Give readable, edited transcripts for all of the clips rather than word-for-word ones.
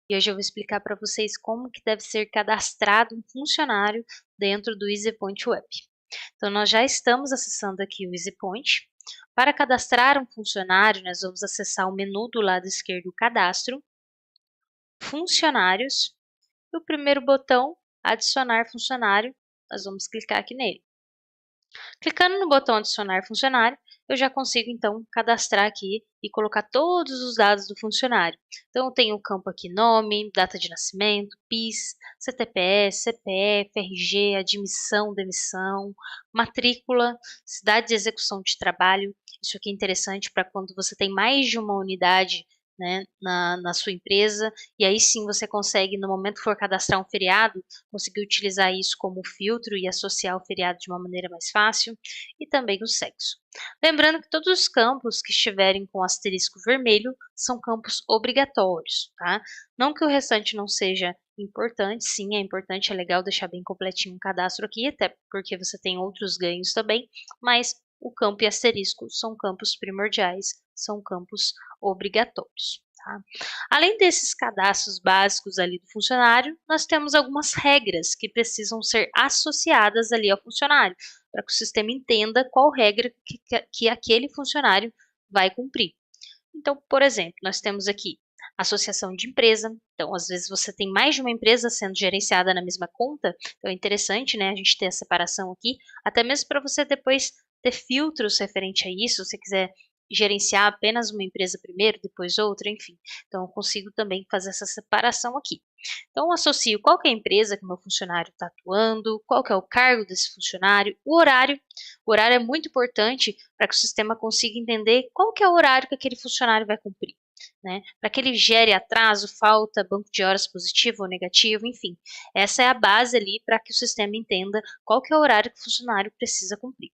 e hoje eu vou explicar para vocês como que deve ser cadastrado um funcionário dentro do EasyPoint Web. Então, nós já estamos acessando aqui o EasyPoint. Para cadastrar um funcionário, nós vamos acessar o menu do lado esquerdo, Cadastro, Funcionários, e o primeiro botão, Adicionar funcionário, nós vamos clicar aqui nele. Clicando no botão adicionar funcionário, eu já consigo então cadastrar aqui e colocar todos os dados do funcionário. Então eu tenho o campo aqui nome, data de nascimento, PIS, CTPS, CPF, RG, admissão, demissão, matrícula, cidade de execução de trabalho. Isso aqui é interessante para quando você tem mais de uma unidade, né, na sua empresa, e aí sim você consegue, no momento que for cadastrar um feriado, conseguir utilizar isso como filtro e associar o feriado de uma maneira mais fácil, e também o sexo. Lembrando que todos os campos que estiverem com asterisco vermelho são campos obrigatórios, tá? Não que o restante não seja importante, sim, é importante, é legal deixar bem completinho o cadastro aqui, até porque você tem outros ganhos também, mas o campo e asterisco são campos primordiais, são campos obrigatórios. Tá? Além desses cadastros básicos ali do funcionário, nós temos algumas regras que precisam ser associadas ali ao funcionário, para que o sistema entenda qual regra que aquele funcionário vai cumprir. Então, por exemplo, nós temos aqui associação de empresa. Então, às vezes você tem mais de uma empresa sendo gerenciada na mesma conta. Então, é interessante, né, a gente ter a separação aqui, até mesmo para você depois ter filtros referente a isso, se você quiser gerenciar apenas uma empresa primeiro, depois outra, enfim. Então, eu consigo também fazer essa separação aqui. Então, eu associo qual que é a empresa que o meu funcionário está atuando, qual que é o cargo desse funcionário, o horário. O horário é muito importante para que o sistema consiga entender qual que é o horário que aquele funcionário vai cumprir, né? Para que ele gere atraso, falta, banco de horas positivo ou negativo, enfim. Essa é a base ali para que o sistema entenda qual que é o horário que o funcionário precisa cumprir.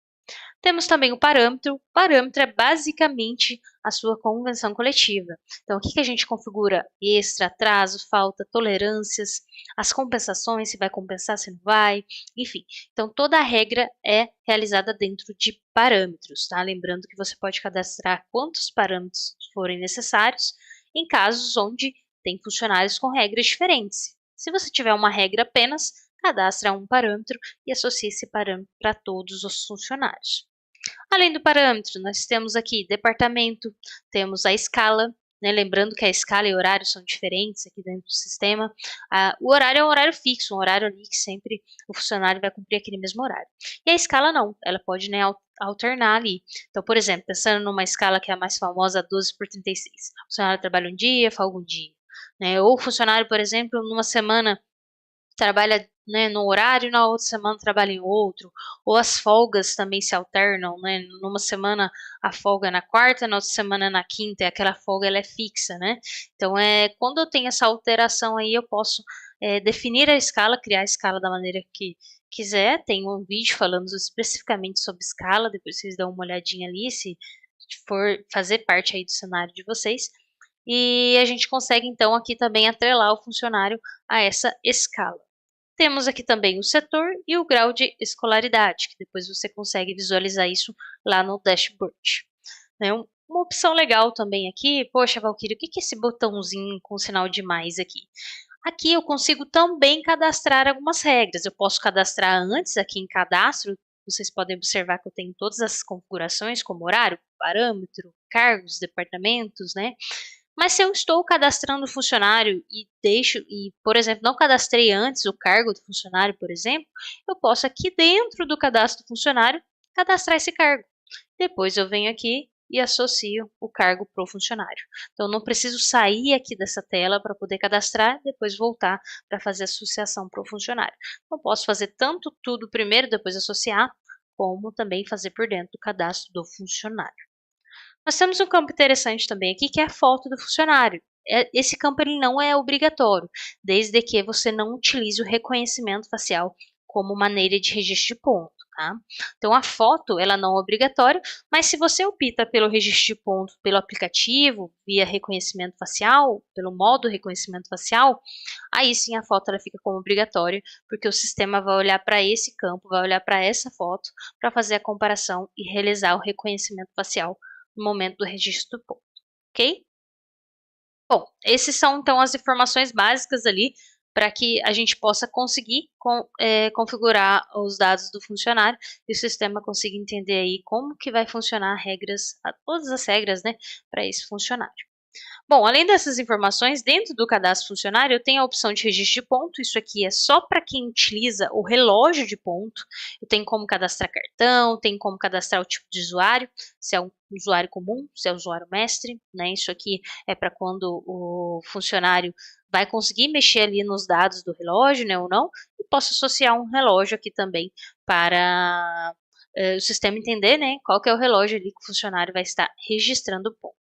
Temos também o parâmetro. O parâmetro é basicamente a sua convenção coletiva. Então, o que a gente configura? Extra, atraso, falta, tolerâncias, as compensações, se vai compensar, se não vai, enfim. Então, toda a regra é realizada dentro de parâmetros, tá? Lembrando que você pode cadastrar quantos parâmetros forem necessários em casos onde tem funcionários com regras diferentes. Se você tiver uma regra apenas, cadastra um parâmetro e associe esse parâmetro para todos os funcionários. Além do parâmetro, nós temos aqui departamento, temos a escala, né, lembrando que a escala e o horário são diferentes aqui dentro do sistema. O horário é um horário fixo, um horário ali que sempre o funcionário vai cumprir aquele mesmo horário. E a escala não, ela pode, né, alternar ali. Então, por exemplo, pensando numa escala que é a mais famosa, 12/36. O funcionário trabalha um dia, folga um dia. Né? Ou o funcionário, por exemplo, numa semana trabalha, né, no horário, na outra semana trabalha em outro, ou as folgas também se alternam, né, numa semana a folga é na quarta, na outra semana é na quinta, e aquela folga ela é fixa, né, então quando eu tenho essa alteração aí eu posso definir a escala, criar a escala da maneira que quiser, tem um vídeo falando especificamente sobre escala, depois vocês dão uma olhadinha ali, se for fazer parte aí do cenário de vocês, e a gente consegue então aqui também atrelar o funcionário a essa escala. Temos aqui também o setor e o grau de escolaridade, que depois você consegue visualizar isso lá no dashboard. Né? Uma opção legal também aqui, poxa, Valquíria, o que é esse botãozinho com sinal de mais aqui? Aqui eu consigo também cadastrar algumas regras. Eu posso cadastrar antes aqui em cadastro, vocês podem observar que eu tenho todas as configurações, como horário, parâmetro, cargos, departamentos, né? Mas se eu estou cadastrando o funcionário por exemplo, não cadastrei antes o cargo do funcionário, por exemplo, eu posso aqui dentro do cadastro do funcionário cadastrar esse cargo. Depois eu venho aqui e associo o cargo para o funcionário. Então, não preciso sair aqui dessa tela para poder cadastrar, depois voltar para fazer a associação para o funcionário. Então, posso fazer tanto tudo primeiro, depois associar, como também fazer por dentro do cadastro do funcionário. Nós temos um campo interessante também aqui, que é a foto do funcionário. Esse campo ele não é obrigatório, desde que você não utilize o reconhecimento facial como maneira de registro de ponto. Tá? Então, a foto ela não é obrigatória, mas se você opta pelo registro de ponto pelo aplicativo, via reconhecimento facial, pelo modo reconhecimento facial, aí sim a foto ela fica como obrigatória, porque o sistema vai olhar para esse campo, vai olhar para essa foto, para fazer a comparação e realizar o reconhecimento facial no momento do registro do ponto, ok? Bom, esses são então as informações básicas ali para que a gente possa conseguir configurar os dados do funcionário e o sistema consiga entender aí como que vai funcionar todas as regras, né, para esse funcionário. Bom, além dessas informações, dentro do cadastro funcionário, eu tenho a opção de registro de ponto. Isso aqui é só para quem utiliza o relógio de ponto. Eu tenho como cadastrar cartão, tenho como cadastrar o tipo de usuário, se é um usuário comum, se é um usuário mestre, né? Isso aqui é para quando o funcionário vai conseguir mexer ali nos dados do relógio, né, ou não. E posso associar um relógio aqui também para o sistema entender, né, qual que é o relógio ali que o funcionário vai estar registrando o ponto.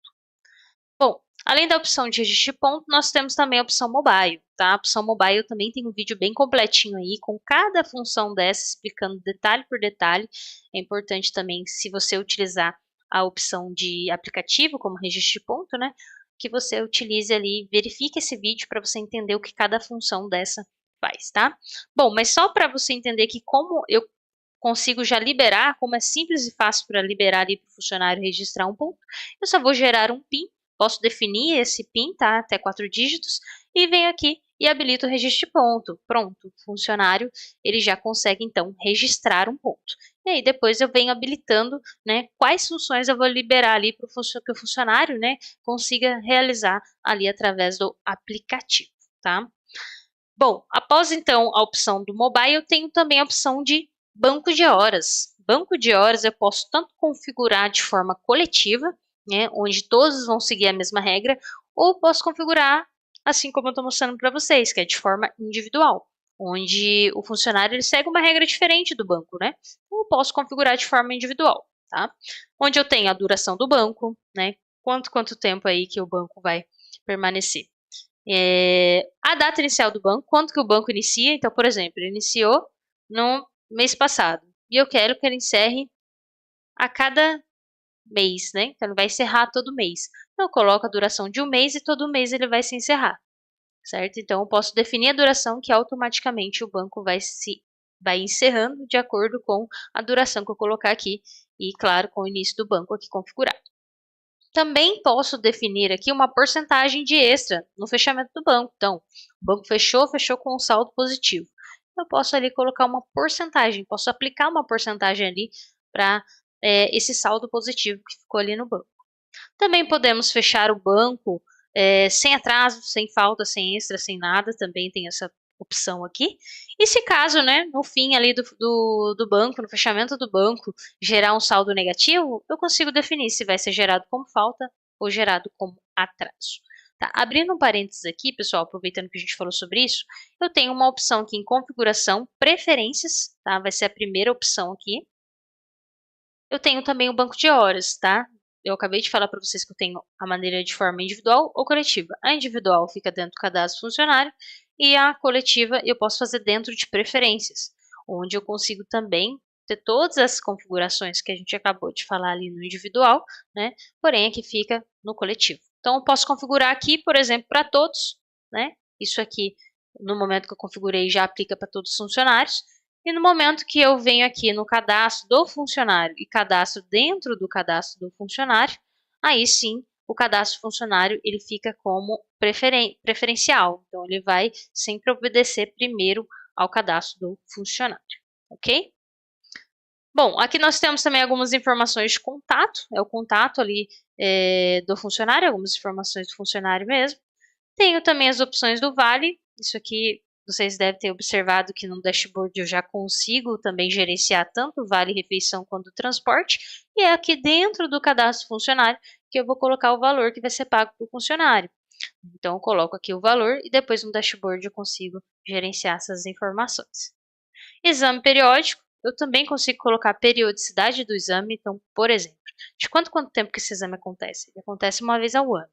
Bom, além da opção de registro de ponto, nós temos também a opção mobile, tá? A opção mobile também tem um vídeo bem completinho aí, com cada função dessa, explicando detalhe por detalhe. É importante também, se você utilizar a opção de aplicativo, como registro de ponto, né? Que você utilize ali, verifique esse vídeo para você entender o que cada função dessa faz, tá? Bom, mas só para você entender que como eu consigo já liberar, como é simples e fácil para liberar ali para o funcionário registrar um ponto, eu só vou gerar um PIN. Posso definir esse PIN, tá? Até 4 dígitos, e venho aqui e habilito o registro de ponto. Pronto, o funcionário ele já consegue então registrar um ponto. E aí depois eu venho habilitando, né, quais funções eu vou liberar ali para que o funcionário, né, consiga realizar ali através do aplicativo, tá? Bom, após então a opção do mobile, eu tenho também a opção de banco de horas. Banco de horas eu posso tanto configurar de forma coletiva, né, onde todos vão seguir a mesma regra, ou posso configurar assim como eu estou mostrando para vocês, que é de forma individual, onde o funcionário ele segue uma regra diferente do banco, né? Então, eu posso configurar de forma individual, tá? Onde eu tenho a duração do banco, né? Quanto tempo aí que o banco vai permanecer. A data inicial do banco, quando que o banco inicia. Então, por exemplo, ele iniciou no mês passado e eu quero que ele encerre a cada mês, né? Então, ele vai encerrar todo mês. Então, eu coloco a duração de um mês e todo mês ele vai se encerrar, certo? Então, eu posso definir a duração que automaticamente o banco vai encerrando de acordo com a duração que eu colocar aqui e, claro, com o início do banco aqui configurado. Também posso definir aqui uma porcentagem de extra no fechamento do banco. Então, o banco fechou com um saldo positivo. Eu posso ali colocar uma porcentagem, posso aplicar uma porcentagem ali para esse saldo positivo que ficou ali no banco. Também podemos fechar o banco sem atraso, sem falta, sem extra, sem nada. Também tem essa opção aqui. E se caso, né, no fim ali do banco, no fechamento do banco, gerar um saldo negativo, eu consigo definir se vai ser gerado como falta ou gerado como atraso. Tá? Abrindo um parênteses aqui, pessoal, aproveitando que a gente falou sobre isso, eu tenho uma opção aqui em configuração, preferências, tá? Vai ser a primeira opção aqui. Eu tenho também o banco de horas, tá? Eu acabei de falar para vocês que eu tenho a maneira de forma individual ou coletiva. A individual fica dentro do cadastro funcionário e a coletiva eu posso fazer dentro de preferências, onde eu consigo também ter todas as configurações que a gente acabou de falar ali no individual, né? Porém, aqui fica no coletivo. Então, eu posso configurar aqui, por exemplo, para todos, né? Isso aqui, no momento que eu configurei, já aplica para todos os funcionários. E no momento que eu venho aqui no cadastro do funcionário e cadastro dentro do cadastro do funcionário, aí sim o cadastro funcionário ele fica como preferencial. Então, ele vai sempre obedecer primeiro ao cadastro do funcionário, ok? Bom, aqui nós temos também algumas informações de contato, é o contato ali do funcionário, algumas informações do funcionário mesmo. Tenho também as opções do Vale, isso aqui vocês devem ter observado que no dashboard eu já consigo também gerenciar tanto o Vale Refeição quanto o transporte, e é aqui dentro do cadastro funcionário que eu vou colocar o valor que vai ser pago para o funcionário. Então, eu coloco aqui o valor e depois no dashboard eu consigo gerenciar essas informações. Exame periódico, eu também consigo colocar a periodicidade do exame. Então, por exemplo, de quanto tempo que esse exame acontece? Ele acontece uma vez ao ano.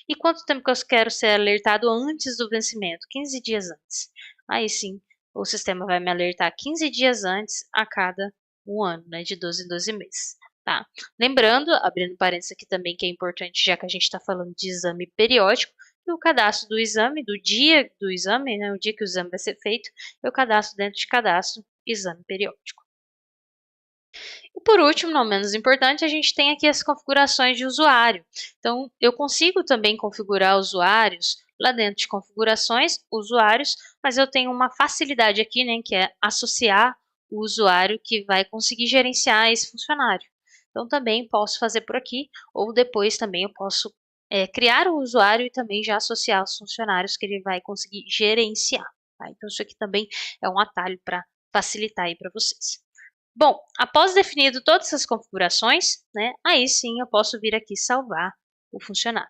E quanto tempo que eu quero ser alertado antes do vencimento? 15 dias antes. Aí sim, o sistema vai me alertar 15 dias antes a cada um ano, né, de 12 em 12 meses. Tá? Lembrando, abrindo parênteses aqui também, que é importante, já que a gente está falando de exame periódico, que o cadastro do exame, do dia do exame, né, o dia que o exame vai ser feito, eu cadastro dentro de cadastro exame periódico. E por último, não menos importante, a gente tem aqui as configurações de usuário. Então, eu consigo também configurar usuários lá dentro de configurações, usuários, mas eu tenho uma facilidade aqui, né, que é associar o usuário que vai conseguir gerenciar esse funcionário. Então, também posso fazer por aqui, ou depois também eu posso criar o usuário e também já associar os funcionários que ele vai conseguir gerenciar. Tá? Então, isso aqui também é um atalho para facilitar aí para vocês. Bom, após definido todas essas configurações, né, aí sim eu posso vir aqui salvar o funcionário.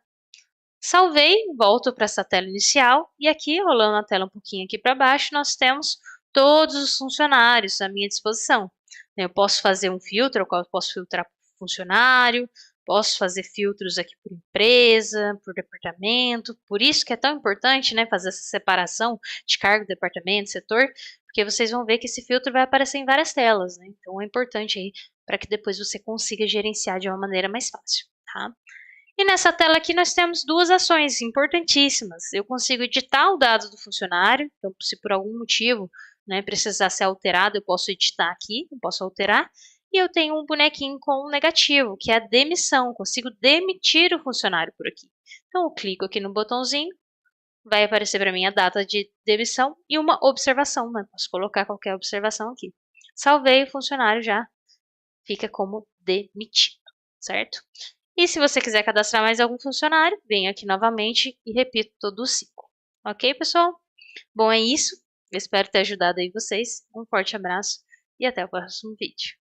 Salvei, volto para essa tela inicial e aqui, rolando a tela um pouquinho aqui para baixo, nós temos todos os funcionários à minha disposição. Eu posso fazer um filtro, eu posso filtrar por funcionário, posso fazer filtros aqui por empresa, por departamento, por isso que é tão importante, né, fazer essa separação de cargo, departamento, setor, porque vocês vão ver que esse filtro vai aparecer em várias telas, né? Então é importante aí para que depois você consiga gerenciar de uma maneira mais fácil, tá? E nessa tela aqui nós temos duas ações importantíssimas. Eu consigo editar o dado do funcionário, então se por algum motivo, né, precisar ser alterado, eu posso editar aqui, eu posso alterar. E eu tenho um bonequinho com um negativo, que é a demissão. Consigo demitir o funcionário por aqui. Então eu clico aqui no botãozinho, vai aparecer para mim a data de demissão e uma observação, né? Posso colocar qualquer observação aqui. Salvei o funcionário já, fica como demitido, certo? E se você quiser cadastrar mais algum funcionário, venha aqui novamente e repito todo o ciclo. Ok, pessoal? Bom, é isso. Eu espero ter ajudado aí vocês. Um forte abraço e até o próximo vídeo.